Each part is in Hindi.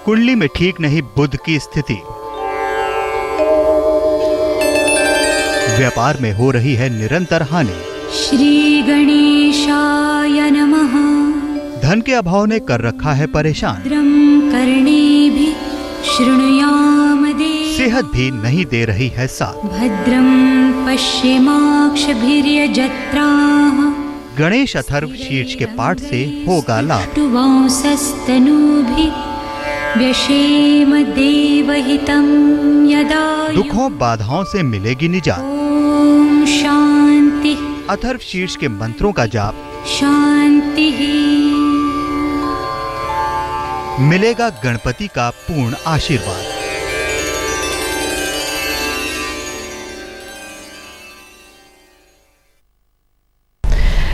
कुंडली में ठीक नहीं बुध की स्थिति। व्यापार में हो रही है निरंतर हानि। श्री गणेशाय नमः। धन के अभाव ने कर रखा है परेशान। भद्रं कर्णेभिः शृणुयाम देव। सेहत भी नहीं दे रही है साथ। भद्रं पश्येमाक्षभिर्यजत्राः। गणेश अथर्व शीर्ष के पाठ से होगा लाभ। टुवांसस्तनूभिः व्यशेम देवहितं यदायुः। दुखों बाधाओं से मिलेगी निजात। ओम शांति। अथर्व शीर्ष के मंत्रों का जाप। शांति। मिलेगा गणपति का पूर्ण आशीर्वाद।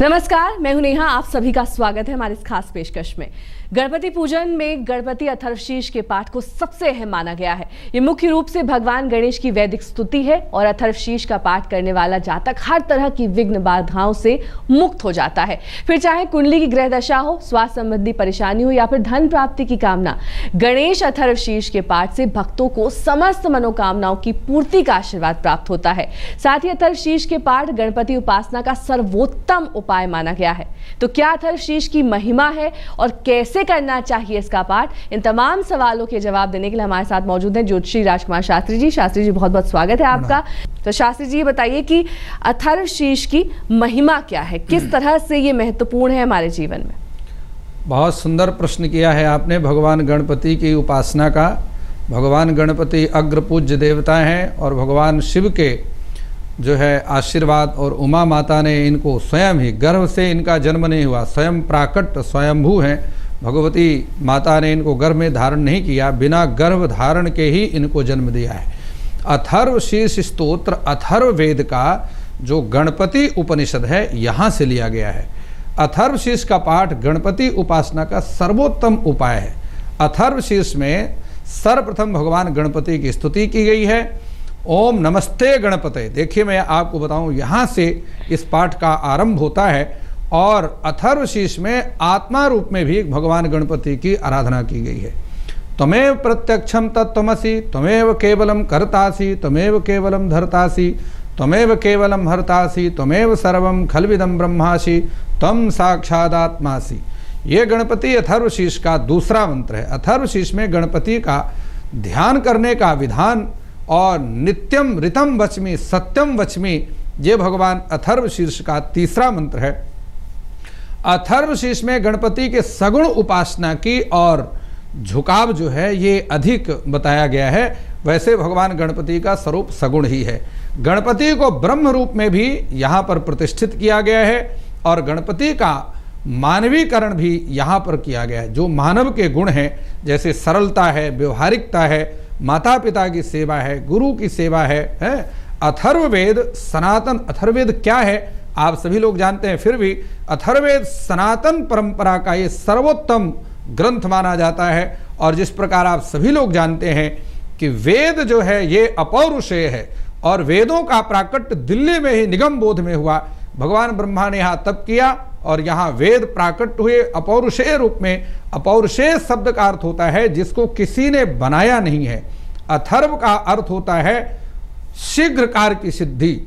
नमस्कार, मैं हूं नेहा। आप सभी का स्वागत है हमारे इस खास पेशकश में। गणपति पूजन में गणपति अथर्वशीर्ष के पाठ को सबसे अहम माना गया है। ये मुख्य रूप से भगवान गणेश की वैदिक स्तुति है और अथर्वशीर्ष का पाठ करने वाला जातक हर तरह की विघ्न बाधाओं से मुक्त हो जाता है। फिर चाहे कुंडली की ग्रह दशा हो, स्वास्थ्य संबंधी परेशानी हो या फिर धन प्राप्ति की कामना, गणेश अथर्वशीर्ष के पाठ से भक्तों को समस्त मनोकामनाओं की पूर्ति का आशीर्वाद प्राप्त होता है। साथ ही अथर्वशीर्ष के पाठ गणपति उपासना का सर्वोत्तम उपाय माना गया है। तो क्या अथर्वशीर्ष की महिमा है और कैसे करना चाहिए इसका पाठ, इन तमाम सवालों के जवाब देने के लिए हमारे साथ मौजूद हैं ज्योतिषी राजकुमार शास्त्री जी। शास्त्री जी, बहुत बहुत स्वागत है आपका। तो शास्त्री जी, ये बताइए कि अथर्वशीर्ष की महिमा क्या है, किस तरह से ये महत्वपूर्ण है हमारे जीवन में। बहुत सुंदर प्रश्न किया है आपने भगवान गणपति की उपासना का। भगवान गणपति अग्र पूज्य देवता हैं और भगवान शिव के जो है आशीर्वाद और उमा माता ने इनको स्वयं ही, गर्भ से इनका जन्म नहीं हुआ, स्वयं प्राकट स्वयंभू हैं। भगवती माता ने इनको गर्भ में धारण नहीं किया, बिना गर्भ धारण के ही इनको जन्म दिया है। अथर्वशीर्ष स्तोत्र अथर्व वेद का जो गणपति उपनिषद है यहाँ से लिया गया है। अथर्वशीर्ष का पाठ गणपति उपासना का सर्वोत्तम उपाय है। अथर्वशीर्ष में सर्वप्रथम भगवान गणपति की स्तुति की गई है। ओम नमस्ते गणपते। देखिए, मैं आपको बताऊं, यहाँ से इस पाठ का आरंभ होता है और अथर्वशीर्ष में आत्मा रूप में भी भगवान गणपति की आराधना की गई है। त्वमेव प्रत्यक्षम तत्त्वमसि, त्वमेव केवलम कर्तासि, त्वमेव केवलम धर्तासि, त्वमेव केवलम हर्तासि, त्वमेव सर्वम खलविदम ब्रह्मासि, त्वं साक्षादात्मासि। ये गणपति अथर्वशीर्ष का दूसरा मंत्र है। अथर्वशीर्ष में गणपति का ध्यान करने का विधान और नित्यम ऋतम वच्मि सत्यम वच्मि, ये भगवान अथर्वशीर्ष का तीसरा मंत्र है। अथर्वशीर्ष में गणपति के सगुण उपासना की और झुकाव जो है ये अधिक बताया गया है। वैसे भगवान गणपति का स्वरूप सगुण ही है। गणपति को ब्रह्म रूप में भी यहाँ पर प्रतिष्ठित किया गया है और गणपति का मानवीकरण भी यहाँ पर किया गया है। जो मानव के गुण हैं, जैसे सरलता है, व्यवहारिकता है, माता पिता की सेवा है, गुरु की सेवा है। अथर्ववेद सनातन, अथर्ववेद क्या है आप सभी लोग जानते हैं, फिर भी अथर्ववेद सनातन परंपरा का ये सर्वोत्तम ग्रंथ माना जाता है। और जिस प्रकार आप सभी लोग जानते हैं कि वेद जो है ये अपौरुषेय है और वेदों का प्राकट्य दिल्ली में ही निगम बोध में हुआ। भगवान ब्रह्मा ने यहाँ तप किया और यहाँ वेद प्राकट हुए अपौरुषेय रूप में। अपौरुषेय शब्द का अर्थ होता है जिसको किसी ने बनाया नहीं है। अथर्व का अर्थ होता है शीघ्र कार्य की सिद्धि।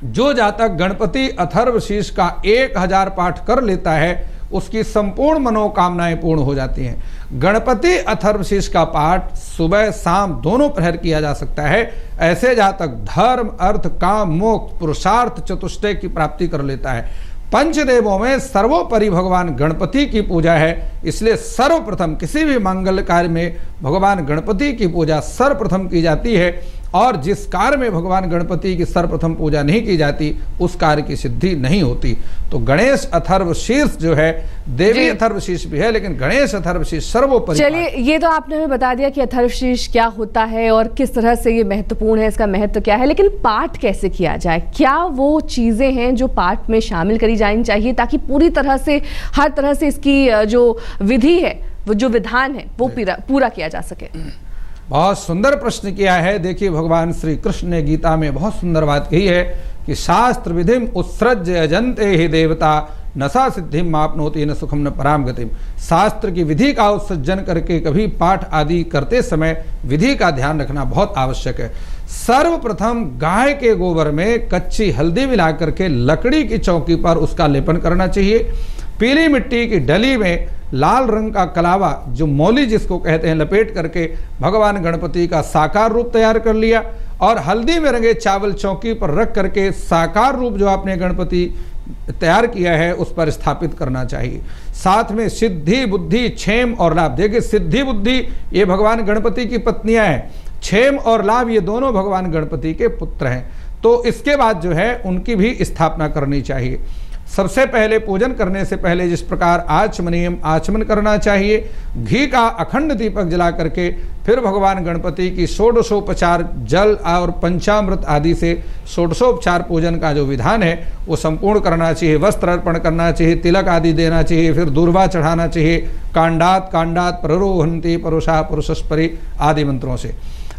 जो जातक गणपति अथर्वशीर्ष का 1000 पाठ कर लेता है उसकी संपूर्ण मनोकामनाएं पूर्ण हो जाती हैं। गणपति अथर्वशीर्ष का पाठ सुबह शाम दोनों प्रहर किया जा सकता है। ऐसे जातक धर्म अर्थ काम मोक्ष पुरुषार्थ चतुष्टय की प्राप्ति कर लेता है। पंचदेवों में सर्वोपरि भगवान गणपति की पूजा है, इसलिए सर्वप्रथम किसी भी मंगल कार्य में भगवान गणपति की पूजा सर्वप्रथम की जाती है। और जिस कार्य में भगवान गणपति की सर्वप्रथम पूजा नहीं की जाती उस कार्य की सिद्धि नहीं होती। तो गणेश अथर्वशीर्ष जो है, देवी अथर्वशीर्ष भी है लेकिन गणेश अथर्वशीर्ष सर्वोपरि। चलिए, ये तो आपने हमें बता दिया कि अथर्वशीर्ष क्या होता है और किस तरह से ये महत्वपूर्ण है, इसका महत्व क्या है, लेकिन पाठ कैसे किया जाए? क्या वो चीजें हैं जो पाठ में शामिल करी जानी चाहिए ताकि पूरी तरह से, हर तरह से इसकी जो विधि है, वो जो विधान है, वो पूरा किया जा सके? बहुत सुंदर प्रश्न किया है। देखिए, भगवान श्री कृष्ण ने गीता में बहुत सुंदर बात कही है कि शास्त्र विधिम उत्सृज्य यजन्ते ही देवता नशा सिद्धिम मापनोति न सुखम न पराम गतिम। शास्त्र की विधि का उत्सर्जन करके कभी पाठ आदि करते समय विधि का ध्यान रखना बहुत आवश्यक है। सर्वप्रथम गाय के गोबर में कच्ची हल्दी मिला करके लकड़ी की चौकी पर उसका लेपन करना चाहिए। पीली मिट्टी की डली में लाल रंग का कलावा, जो मौली जिसको कहते हैं, लपेट करके भगवान गणपति का साकार रूप तैयार कर लिया और हल्दी में रंगे चावल चौकी पर रख करके साकार रूप जो आपने गणपति तैयार किया है उस पर स्थापित करना चाहिए। साथ में सिद्धि, बुद्धि, क्षेम और लाभ। देखिए, सिद्धि बुद्धि ये भगवान गणपति की पत्नियां हैं, क्षेम और लाभ ये दोनों भगवान गणपति के पुत्र हैं। तो इसके बाद जो है उनकी भी स्थापना करनी चाहिए। सबसे पहले पूजन करने से पहले जिस प्रकार आचमनीयम आचमन करना चाहिए, घी का अखंड दीपक जला करके फिर भगवान गणपति की षोडशोपचार जल और पंचामृत आदि से षोडशोपचार पूजन का जो विधान है वो संपूर्ण करना चाहिए। वस्त्र अर्पण करना चाहिए, तिलक आदि देना चाहिए, फिर दूर्वा चढ़ाना चाहिए। कांडात कांडात प्ररोहन्ति परुषा पुरुषस्परि आदि मंत्रों से।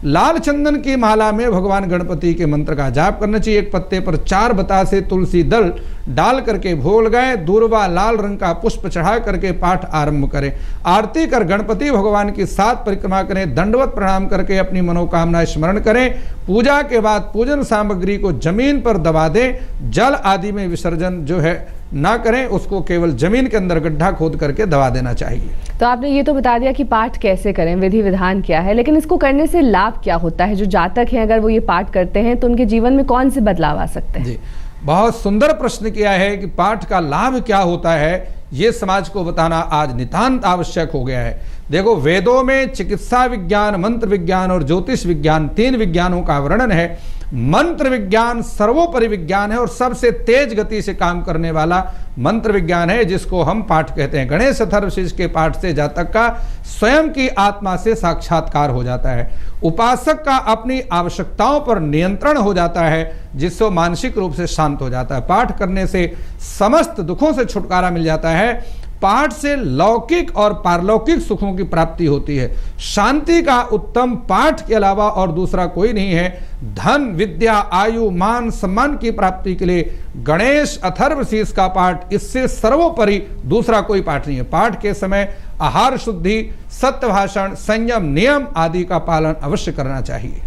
लाल चंदन की माला में भगवान गणपति के मंत्र का जाप करना चाहिए। एक पत्ते पर 4 बतासे तुलसी दल डाल करके भोग लगाएं, दूर्वा लाल रंग का पुष्प चढ़ा करके पाठ आरंभ करें। आरती कर गणपति भगवान की 7 परिक्रमा करें, दंडवत प्रणाम करके अपनी मनोकामना स्मरण करें। पूजा के बाद पूजन सामग्री को जमीन पर दबा दें। जल आदि में विसर्जन जो है ना करें, उसको केवल जमीन के अंदर गड्ढा खोद करके दबा देना चाहिए। तो आपने ये तो बता दिया कि पाठ कैसे करें, विधि विधान क्या है, लेकिन इसको करने से लाभ क्या होता है? जो जातक हैं अगर वो ये पाठ करते हैं तो उनके जीवन में कौन से बदलाव आ सकते हैं? जी, बहुत सुंदर प्रश्न किया है कि पाठ का लाभ क्या होता है, ये समाज को बताना आज नितांत आवश्यक हो गया है। देखो, वेदों में चिकित्सा विज्ञान, मंत्र विज्ञान और ज्योतिष विज्ञान 3 विज्ञानों का वर्णन है। मंत्र विज्ञान सर्वोपरि विज्ञान है और सबसे तेज गति से काम करने वाला मंत्र विज्ञान है, जिसको हम पाठ कहते हैं। गणेश अथर्वशीष के पाठ से जातक का स्वयं की आत्मा से साक्षात्कार हो जाता है। उपासक का अपनी आवश्यकताओं पर नियंत्रण हो जाता है, जिससे मानसिक रूप से शांत हो जाता है। पाठ करने से समस्त दुखों से छुटकारा मिल जाता है। पाठ से लौकिक और पारलौकिक सुखों की प्राप्ति होती है। शांति का उत्तम पाठ के अलावा और दूसरा कोई नहीं है। धन, विद्या, आयु, मान, सम्मान की प्राप्ति के लिए गणेश अथर्वशीष का पाठ इससे सर्वोपरि दूसरा कोई पाठ नहीं है। पाठ के समय आहार शुद्धि, सत्य भाषण, संयम, नियम आदि का पालन अवश्य करना चाहिए।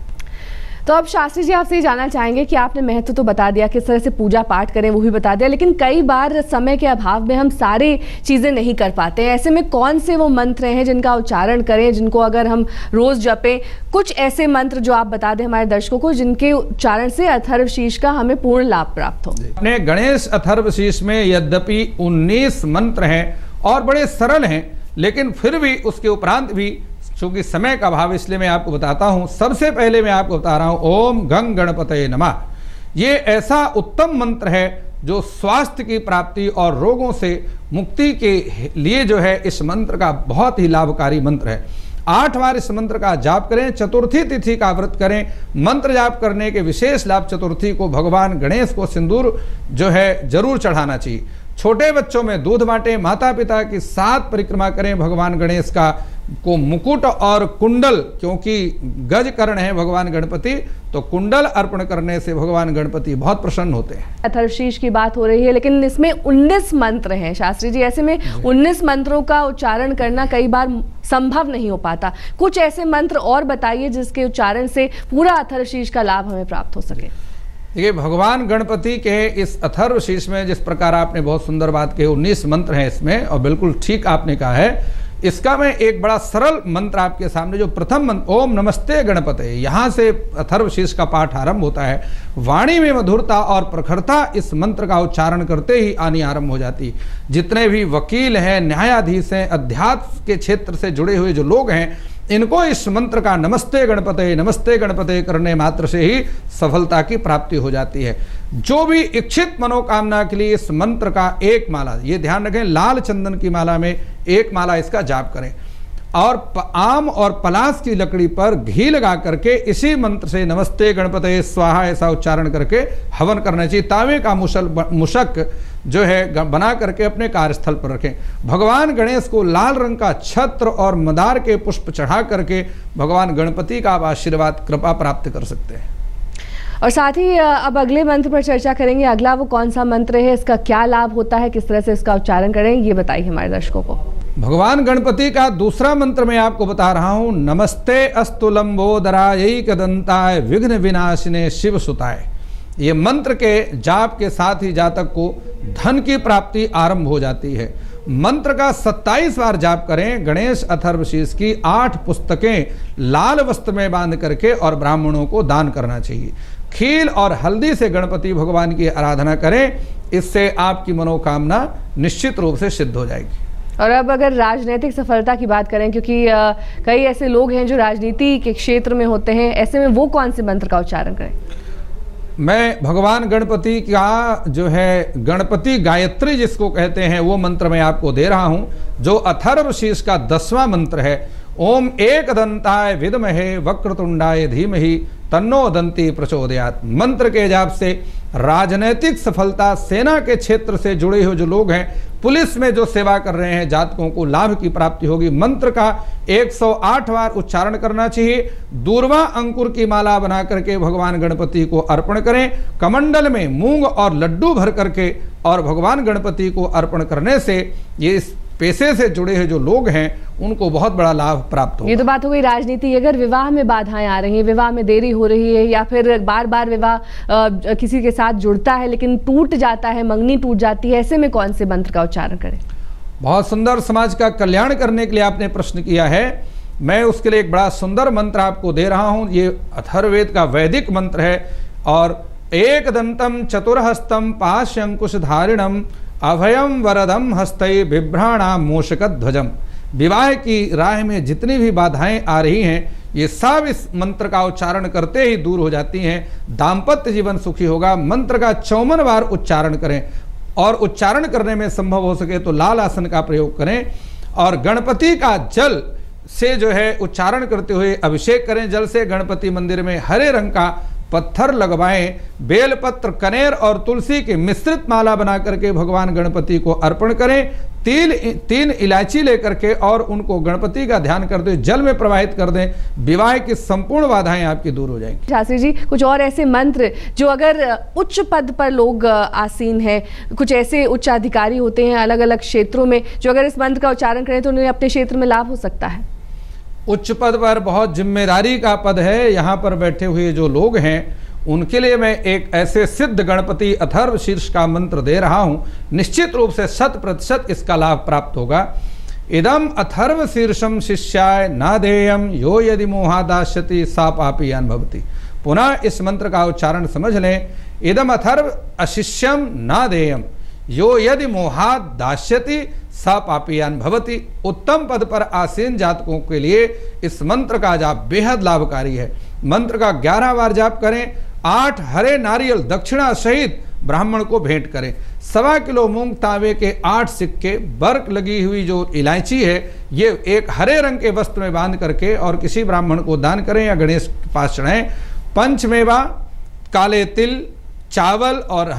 तो अब शास्त्री जी आपसे जानना चाहेंगे कि आपने महत्व तो बता दिया, किस तरह से पूजा पाठ करें वो भी बता दिया, लेकिन कई बार समय के अभाव में हम सारी चीज़ें नहीं कर पाते हैं। ऐसे में कौन से वो मंत्र हैं जिनका उच्चारण करें, जिनको अगर हम रोज़ जपें? कुछ ऐसे मंत्र जो आप बता दें हमारे दर्शकों को, जिनके उच्चारण से अथर्वशीष का हमें पूर्ण लाभ प्राप्त हो। अपने गणेश अथर्वशीष में यद्यपि 19 मंत्र हैं और बड़े सरल हैं, लेकिन फिर भी उसके उपरांत भी चूंकि समय का अभाव इसलिए मैं आपको बताता हूं। सबसे पहले मैं आपको बता रहा हूं ओम गंग गणपतये नमः। ये ऐसा उत्तम मंत्र है जो स्वास्थ्य की प्राप्ति और रोगों से मुक्ति के लिए जो है इस मंत्र का बहुत ही लाभकारी मंत्र है। 8 बार इस मंत्र का जाप करें। चतुर्थी तिथि का व्रत करें। मंत्र जाप करने के विशेष लाभ, चतुर्थी को भगवान गणेश को सिंदूर जो है जरूर चढ़ाना चाहिए। छोटे बच्चों में दूध बांटें। माता पिता की 7 परिक्रमा करें। भगवान गणेश को मुकुट और कुंडल, क्योंकि गज कर्ण है भगवान गणपति, तो कुंडल अर्पण करने से भगवान गणपति बहुत प्रसन्न होते हैं। अथर्वशीष की बात हो रही है, लेकिन इसमें 19 मंत्र हैं शास्त्री जी। ऐसे में 19 मंत्रों का उच्चारण करना कई बार संभव नहीं हो पाता। कुछ ऐसे मंत्र और बताइए जिसके उच्चारण से पूरा अथर्वशीष का लाभ हमें प्राप्त हो सके। देखिए, भगवान गणपति के इस अथर्वशीष में जिस प्रकार आपने बहुत सुंदर बात कही, 19 मंत्र हैं इसमें, और बिल्कुल ठीक आपने कहा है। इसका मैं एक बड़ा सरल मंत्र आपके सामने, जो प्रथम मंत्र ओम नमस्ते गणपते, यहाँ से अथर्वशीष का पाठ आरंभ होता है। वाणी में मधुरता और प्रखरता इस मंत्र का उच्चारण करते ही आनी आरंभ हो जाती। जितने भी वकील हैं, न्यायाधीश हैं, अध्यात्म के क्षेत्र से जुड़े हुए जो लोग हैं, इनको इस मंत्र का नमस्ते गणपते करने मात्र से ही सफलता की प्राप्ति हो जाती है। जो भी इच्छित मनोकामना के लिए इस मंत्र का एक माला, ये ध्यान रखें, लाल चंदन की माला में एक माला इसका जाप करें और आम और पलास की लकड़ी पर घी लगा करके इसी मंत्र से नमस्ते गणपते स्वाहा ऐसा उच्चारण करके हवन करना चाहिए। तावे का मुशक जो है बना करके अपने कार्यस्थल पर रखें। भगवान गणेश को लाल रंग का छत्र और मदार के पुष्प चढ़ा करके भगवान गणपति का आप आशीर्वाद कृपा प्राप्त कर सकते हैं। और साथ ही अब अगले मंत्र पर चर्चा करेंगे। अगला वो कौन सा मंत्र है, इसका क्या लाभ होता है, किस तरह से इसका उच्चारण करें, ये बताइए हमारे दर्शकों को। भगवान गणपति का दूसरा मंत्र मैं आपको बता रहा हूं। नमस्ते अस्तु लंबोदराय कदंताय विघ्न विनाशिने शिव सुताय। ये मंत्र के जाप के साथ ही जातक को धन की प्राप्ति आरंभ हो जाती है। मंत्र का 27 बार जाप करें। गणेश अथर्वशीष की 8 पुस्तकें लाल वस्त्र में बांध करके और ब्राह्मणों को दान करना चाहिए। खील और हल्दी से गणपति भगवान की आराधना करें, इससे आपकी मनोकामना निश्चित रूप से सिद्ध हो जाएगी। और अब अगर राजनीतिक सफलता की बात करें, क्योंकि कई ऐसे लोग हैं जो राजनीति के क्षेत्र में होते हैं, ऐसे में वो कौन से मंत्र का उच्चारण करें? मैं भगवान गणपति का जो है गणपति गायत्री जिसको कहते हैं वो मंत्र मैं आपको दे रहा हूं, जो अथर्वशीष का 10वां मंत्र है। ओम एकदंताय विद्महे वक्रतुंडाय धीमहि तन्नो दंती प्रचोदयात्। मंत्र के जाप से राजनीतिक सफलता, सेना के क्षेत्र से जुड़े हुए जो लोग हैं, पुलिस में जो सेवा कर रहे हैं, जातकों को लाभ की प्राप्ति होगी। मंत्र का 108 बार उच्चारण करना चाहिए। दूर्वा अंकुर की माला बना करके भगवान गणपति को अर्पण करें। कमंडल में मूंग और लड्डू भर करके और भगवान गणपति को अर्पण करने से ये इस पेशे से जुड़े हुए जो लोग हैं उनको बहुत बड़ा लाभ प्राप्त होगा। ये तो बात हो गई राजनीति। अगर विवाह में बाधाएं आ रही हैं, विवाह में देरी हो रही है, या फिर बार बार विवाह किसी के साथ जुड़ता है लेकिन टूट जाता है, मंगनी टूट जाती है, ऐसे में कौन से मंत्र का उच्चारण करें? बहुत सुंदर, समाज का कल्याण करने के लिए आपने प्रश्न किया है। मैं उसके लिए एक बड़ा सुंदर मंत्र आपको दे रहा हूं। ये अथर्ववेद का वैदिक मंत्र है। और एकदंतम चतुर्हस्तम पाशंकुशधारिणम अभयम वरदम हस्तै बिभ्राणाम मूषकध्वजम। विवाह की राह में जितनी भी बाधाएं आ रही हैं, ये सब इस मंत्र का उच्चारण करते ही दूर हो जाती हैं। दाम्पत्य जीवन सुखी होगा। मंत्र का 54 बार उच्चारण करें और उच्चारण करने में संभव हो सके तो लाल आसन का प्रयोग करें। और गणपति का जल से जो है उच्चारण करते हुए अभिषेक करें। जल से गणपति मंदिर में हरे रंग का पत्थर लगवाएं। बेलपत्र, कनेर और तुलसी की मिश्रित माला बना करके भगवान गणपति को अर्पण करें। 3 इलायची लेकर के और उनको गणपति का ध्यान करते हुए जल में प्रवाहित कर दें। विवाह की संपूर्ण बाधाएं आपकी दूर हो जाएंगी। शास्त्री जी, कुछ और ऐसे मंत्र जो अगर उच्च पद पर लोग आसीन हैं, कुछ ऐसे उच्च अधिकारी होते हैं अलग अलग क्षेत्रों में, जो अगर इस मंत्र का उच्चारण करें तो उन्हें अपने क्षेत्र में लाभ हो सकता है? उच्च पद पर बहुत जिम्मेदारी का पद है। यहाँ पर बैठे हुए जो लोग हैं उनके लिए मैं एक ऐसे सिद्ध गणपति अथर्वशीर्ष का मंत्र दे रहा हूँ। निश्चित रूप से 100% इसका लाभ प्राप्त होगा। इदम अथर्वशीर्षम शिष्याय नादेयम यो यदि मोहादास्यति सा पापीयान भवति। पुनः इस मंत्र का उच्चारण समझ लें। इदम अथर्व अशिष्यम नादेयम यो यदि मोहाद दास्यति सा पापीयान भवति। उत्तम पद पर आसीन जातकों के लिए इस मंत्र का जाप बेहद लाभकारी है। मंत्र का 11 बार जाप करें। 8 हरे नारियल दक्षिणा सहित ब्राह्मण को भेंट करें। 1.25 किलो मूंग तांबे के 8 सिक्के, बर्क लगी हुई जो इलायची है, ये एक हरे रंग के वस्त्र में बांध करके और किसी ब्राह्मण को दान करें या गणेश के पास चढ़ाएं। पंचमेवा, काले तिल, चावल और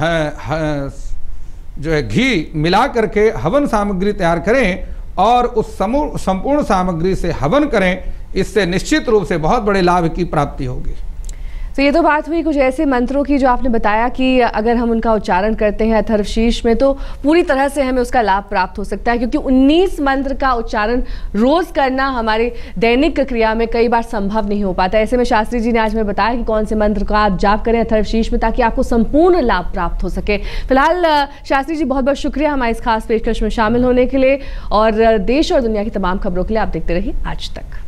जो है घी मिला करके हवन सामग्री तैयार करें और उस संपूर्ण सामग्री से हवन करें। इससे निश्चित रूप से बहुत बड़े लाभ की प्राप्ति होगी। तो ये तो बात हुई कुछ ऐसे मंत्रों की जो आपने बताया कि अगर हम उनका उच्चारण करते हैं अथर्वशीर्ष में तो पूरी तरह से हमें उसका लाभ प्राप्त हो सकता है, क्योंकि 19 मंत्र का उच्चारण रोज करना हमारे दैनिक क्रिया में कई बार संभव नहीं हो पाता। ऐसे में शास्त्री जी ने आज हमें बताया कि कौन से मंत्र का आप जाप करें अथर्वशीर्ष में, ताकि आपको संपूर्ण लाभ प्राप्त हो सके। फिलहाल शास्त्री जी बहुत बहुत शुक्रिया हमारे इस खास पेशकश में शामिल होने के लिए, और देश और दुनिया की तमाम खबरों के लिए आप देखते रहिए आज तक।